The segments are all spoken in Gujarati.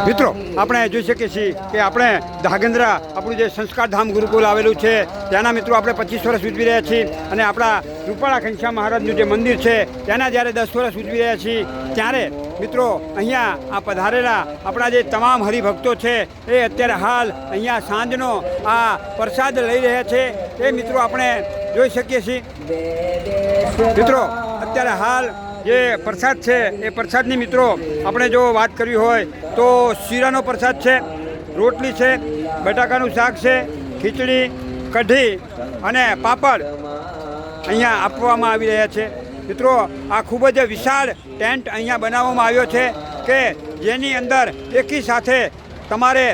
મિત્રો આપણે જોઈ શકીએ છીએ કે આપણે ધાગંદ્રા આપણું જે સંસ્કાર ધામ ગુરુકુલ આવેલું છે ત્યાંના મિત્રો આપણે 25 વર્ષ ઉજવી રહ્યા છીએ અને આપણા રૂપાળા ઘનશ્યામ મહારાજનું જે મંદિર છે ત્યાંના જ્યારે 10 વર્ષ ઉજવી રહ્યા છીએ ત્યારે મિત્રો અહીંયા આ પધારેલા આપણા જે તમામ હરિભક્તો છે એ અત્યારે હાલ અહીંયા સાંજનો આ પ્રસાદ લઈ રહ્યા છે એ મિત્રો આપણે જોઈ શકીએ છીએ મિત્રો અત્યારે હાલ જે પ્રસાદ છે એ પ્રસાદની મિત્રો આપણે જો વાત કરવી હોય તો શીરાનો પ્રસાદ છે, રોટલી છે, બટાકાનું શાક છે, ખીચડી, કઢી અને પાપડ અહીંયા આપવામાં આવી રહ્યા છે મિત્રો આ ખૂબ જ વિશાળ ટેન્ટ અહીંયા બનાવવામાં આવ્યો છે કે જેની અંદર એકી સાથે તમારે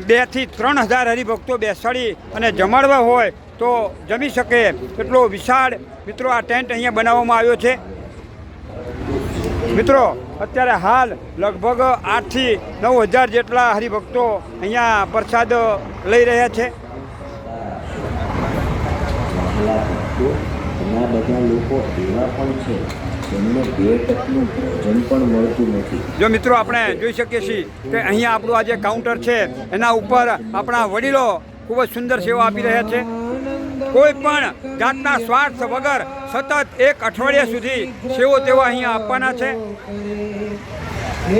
2 થી 3 હજાર હરિભક્તો બેસાડી અને જમાડવા હોય તો જમી શકે એટલો વિશાળ મિત્રો આ ટેન્ટ અહીંયા બનાવવામાં આવ્યો છે મિત્રો અત્યારે હાલ લગભગ 8 થી 9 હજાર જેટલા હરિભક્તો અહીંયા પ્રસાદ લઈ રહ્યા છે બધા લોકો એવા પણ છે જેમને 2 ટકનું ભોજન પણ મળતું નથી। જો મિત્રો આપણે જોઈ શકીએ છીએ કે અહીંયા આપણું આ જે કાઉન્ટર છે એના ઉપર આપણા વડીલો ખૂબ જ સુંદર સેવા આપી રહ્યા છે કોઈ પણ જાતના સ્વાર્થ વગર સતત 1 અઠવાડિયા સુધી સેવો તેઓ અહીંયા આપવાના છે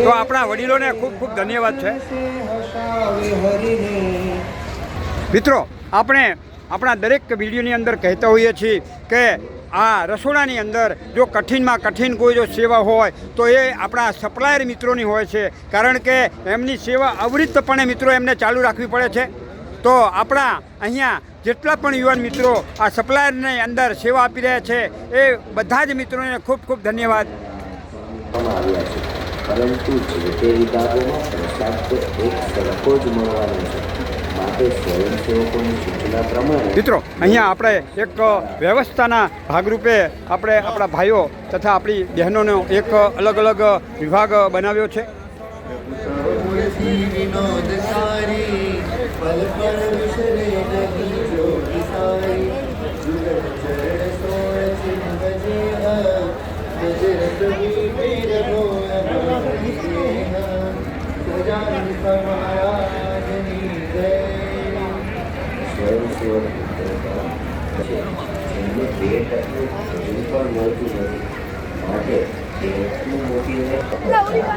તો આપણા વડીલોને ખૂબ ખૂબ ધન્યવાદ છે મિત્રો આપણે આપણા દરેક વિડીયોની અંદર કહેતા હોઈએ છીએ કે આ રસોડાની અંદર જો કઠિનમાં કઠિન કોઈ જો સેવા હોય તો એ આપણા સપ્લાયર મિત્રોની હોય છે કારણ કે એમની સેવા અવિરતપણે મિત્રો એમને ચાલુ રાખવી પડે છે તો આપણા અહીંયા જેટલા પણ યુવાન મિત્રો આ સપ્લાયરની અંદર સેવા આપી રહ્યા છે એ બધા જ મિત્રોને ખૂબ ખૂબ ધન્યવાદ પરંતુ જે તે વિભાગોમાં પ્રસાદ તો એક સરખો જ મળવાનો છે માટે સ્વયંસેવકોની સૂચના પ્રમાણે મિત્રો અહીંયા આપણે એક વ્યવસ્થાના ભાગરૂપે આપણે આપણા ભાઈઓ તથા આપણી બહેનોનો એક અલગ અલગ વિભાગ બનાવ્યો છે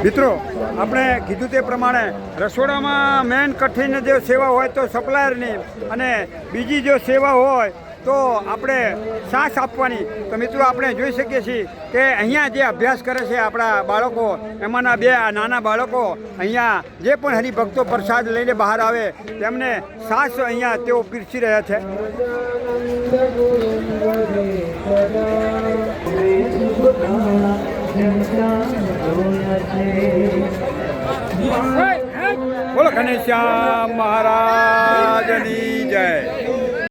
મિત્રો આપણે કીધું તે પ્રમાણે રસોડામાં મેન કઠિન જે સેવા હોય તો સપ્લાયરની અને બીજી જો સેવા હોય તો આપણે સાસ આપવાની તો મિત્રો આપણે જોઈ શકીએ છીએ કે અહીંયા જે અભ્યાસ કરે છે આપણા બાળકો એમાંના 2 આ નાના બાળકો અહીંયા જે પણ હરિભક્તો પ્રસાદ લઈને બહાર આવે તેમને સાસ અહીંયા તેઓ પીરસી રહ્યા છે બોલો ઘનશ્યામ મહારાજની જય।